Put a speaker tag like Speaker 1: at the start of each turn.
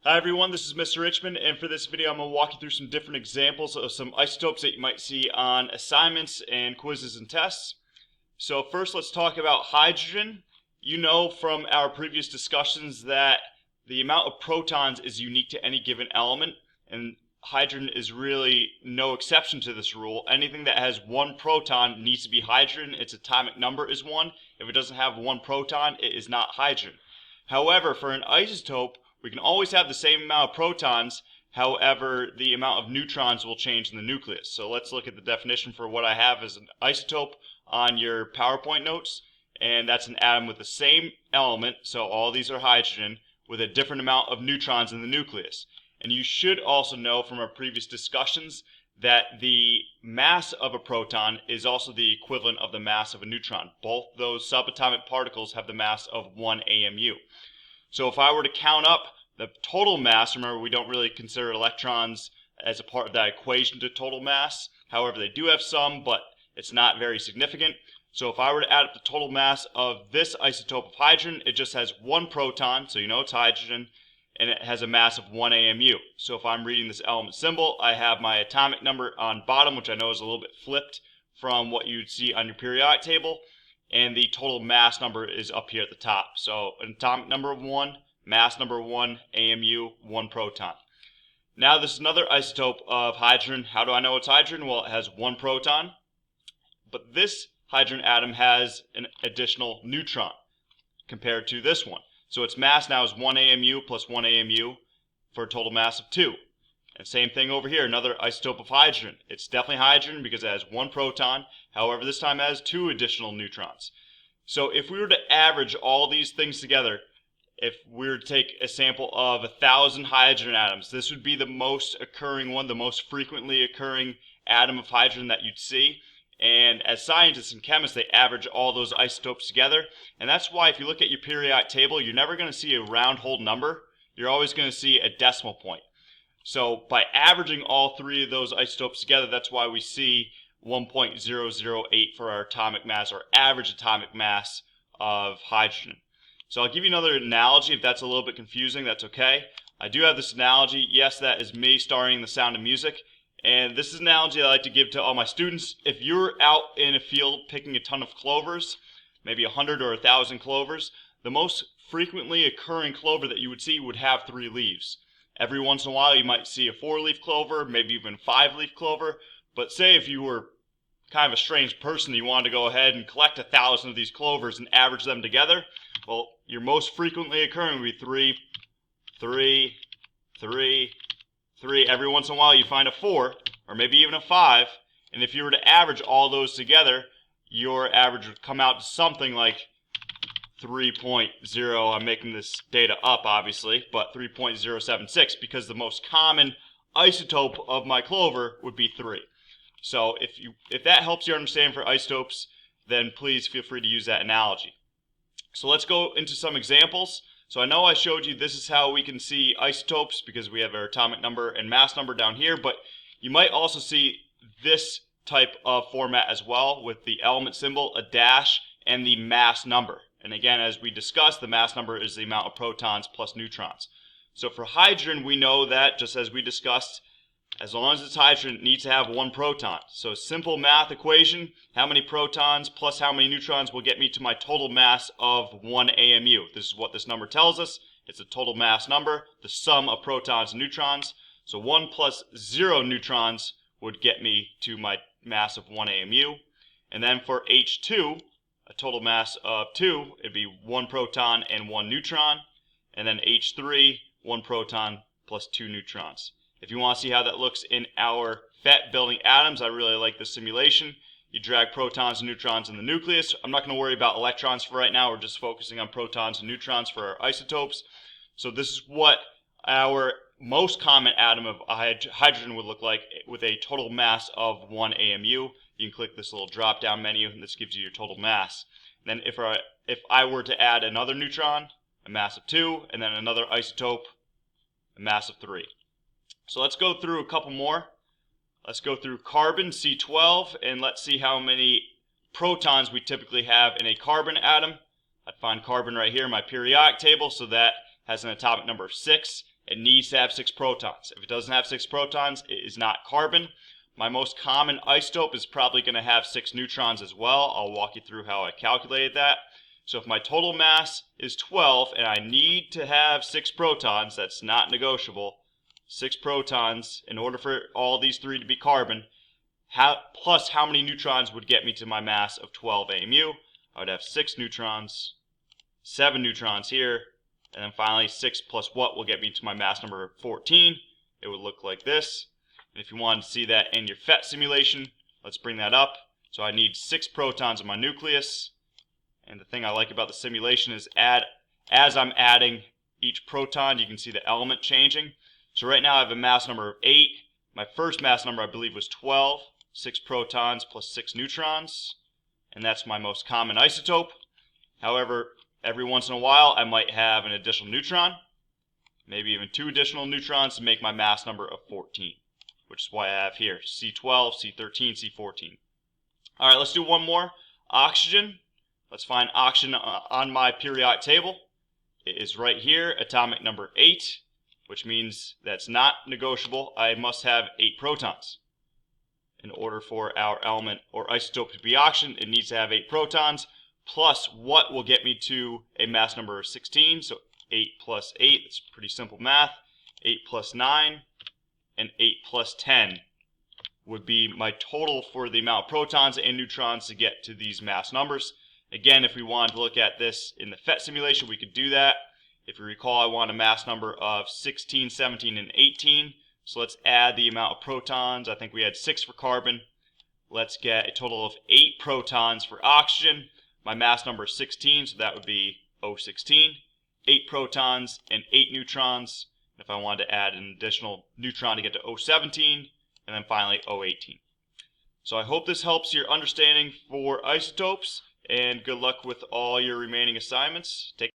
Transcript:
Speaker 1: Hi everyone, this is Mr. Richmond, and for this video I'm going to walk you through some different examples of some isotopes that you might see on assignments and quizzes and tests. So first let's talk about hydrogen. You know from our previous discussions that the amount of protons is unique to any given element, and hydrogen is really no exception to this rule. Anything that has one proton needs to be hydrogen. Its atomic number is 1. If it doesn't have one proton, it is not hydrogen. However, for an isotope, we can always have the same amount of protons, however, the amount of neutrons will change in the nucleus. So let's look at the definition for what I have as an isotope on your PowerPoint notes, and that's an atom with the same element, so all these are hydrogen, with a different amount of neutrons in the nucleus. And you should also know from our previous discussions that the mass of a proton is also the equivalent of the mass of a neutron. Both those subatomic particles have the mass of 1 AMU. So if I were to count up the total mass, remember we don't really consider electrons as a part of that equation to total mass. However, they do have some, but it's not very significant. So if I were to add up the total mass of this isotope of hydrogen, it just has one proton, so you know it's hydrogen, and it has a mass of 1 AMU. So if I'm reading this element symbol, I have my atomic number on bottom, which I know is a little bit flipped from what you'd see on your periodic table, and the total mass number is up here at the top. So an atomic number of 1, mass number 1, AMU, 1 proton. Now this is another isotope of hydrogen. How do I know it's hydrogen? Well, it has 1 proton, but this hydrogen atom has an additional neutron compared to this one. So its mass now is 1 AMU plus 1 AMU for a total mass of 2. And same thing over here, another isotope of hydrogen. It's definitely hydrogen because it has 1 proton. However, this time it has 2 additional neutrons. So if we were to average all these things together, if we were to take a sample of 1,000 hydrogen atoms, this would be the most occurring one, the most frequently occurring atom of hydrogen that you'd see. And as scientists and chemists, they average all those isotopes together. And that's why if you look at your periodic table, you're never going to see a round whole number. You're always going to see a decimal point. So by averaging all 3 of those isotopes together, that's why we see 1.008 for our atomic mass, or average atomic mass of hydrogen. So I'll give you another analogy. If that's a little bit confusing, that's okay. I do have this analogy. Yes, that is me starring The Sound of Music. And this is an analogy I like to give to all my students. If you're out in a field picking a ton of clovers, maybe 100 or 1,000 clovers, the most frequently occurring clover that you would see would have 3 leaves. Every once in a while you might see a 4-leaf clover, maybe even 5-leaf clover. But say if you were kind of a strange person, you wanted to go ahead and collect 1,000 of these clovers and average them together, well, your most frequently occurring would be 3, 3, 3, 3. Every once in a while you find a 4, or maybe even a 5, and if you were to average all those together, your average would come out to something like 3.0, I'm making this data up obviously, but 3.076, because the most common isotope of my clover would be 3. So if that helps you understand for isotopes, then please feel free to use that analogy. So let's go into some examples. So I know I showed you this is how we can see isotopes because we have our atomic number and mass number down here, but you might also see this type of format as well with the element symbol, a dash, and the mass number. And again, as we discussed, the mass number is the amount of protons plus neutrons. So for hydrogen, we know that, just as we discussed, as long as it's hydrogen, it needs to have 1 proton. So simple math equation, how many protons plus how many neutrons will get me to my total mass of 1 AMU. This is what this number tells us. It's a total mass number, the sum of protons and neutrons. So 1 plus 0 neutrons would get me to my mass of 1 AMU. And then for H2, a total mass of 2, it'd be 1 proton and 1 neutron. And then H3, 1 proton plus 2 neutrons. If you want to see how that looks in our Phet building atoms, I really like this simulation. You drag protons and neutrons in the nucleus. I'm not going to worry about electrons for right now. We're just focusing on protons and neutrons for our isotopes. So this is what our most common atom of hydrogen would look like with a total mass of 1 AMU. You can click this little drop down menu and this gives you your total mass. And then if I were to add another neutron, a mass of 2, and then another isotope, a mass of 3. So let's go through a couple more. Let's go through carbon, C12, and let's see how many protons we typically have in a carbon atom. I'd find carbon right here in my periodic table, so that has an atomic number of 6. it needs to have 6 protons. If it doesn't have 6 protons, it is not carbon. My most common isotope is probably going to have 6 neutrons as well. I'll walk you through how I calculated that. So if my total mass is 12 and I need to have 6 protons, that's not negotiable. 6 protons in order for all these 3 to be carbon, plus how many neutrons would get me to my mass of 12 AMU. I would have 6 neutrons, 7 neutrons here, and then finally 6 plus what will get me to my mass number of 14. It would look like this. And if you want to see that in your Phet simulation, let's bring that up. So I need 6 protons in my nucleus. And the thing I like about the simulation is as I'm adding each proton, you can see the element changing. So right now I have a mass number of 8. My first mass number I believe was 12. 6 protons plus 6 neutrons. And that's my most common isotope. However, every once in a while I might have an additional neutron. Maybe even 2 additional neutrons to make my mass number of 14. Which is why I have here C12, C13, C14. Alright, let's do one more. Oxygen. Let's find oxygen on my periodic table. It is right here, atomic number 8, which means that's not negotiable. I must have 8 protons. In order for our element or isotope to be oxygen, it needs to have 8 protons, plus what will get me to a mass number of 16. So 8 plus 8, it's pretty simple math. 8 plus 9, and 8 plus 10 would be my total for the amount of protons and neutrons to get to these mass numbers. Again, if we wanted to look at this in the Phet simulation, we could do that. If you recall, I want a mass number of 16, 17, and 18. So let's add the amount of protons. I think we had 6 for carbon. Let's get a total of 8 protons for oxygen. My mass number is 16, so that would be O16. 8 protons and 8 neutrons. If I wanted to add an additional neutron to get to O17, and then finally O18. So I hope this helps your understanding for isotopes, and good luck with all your remaining assignments. Take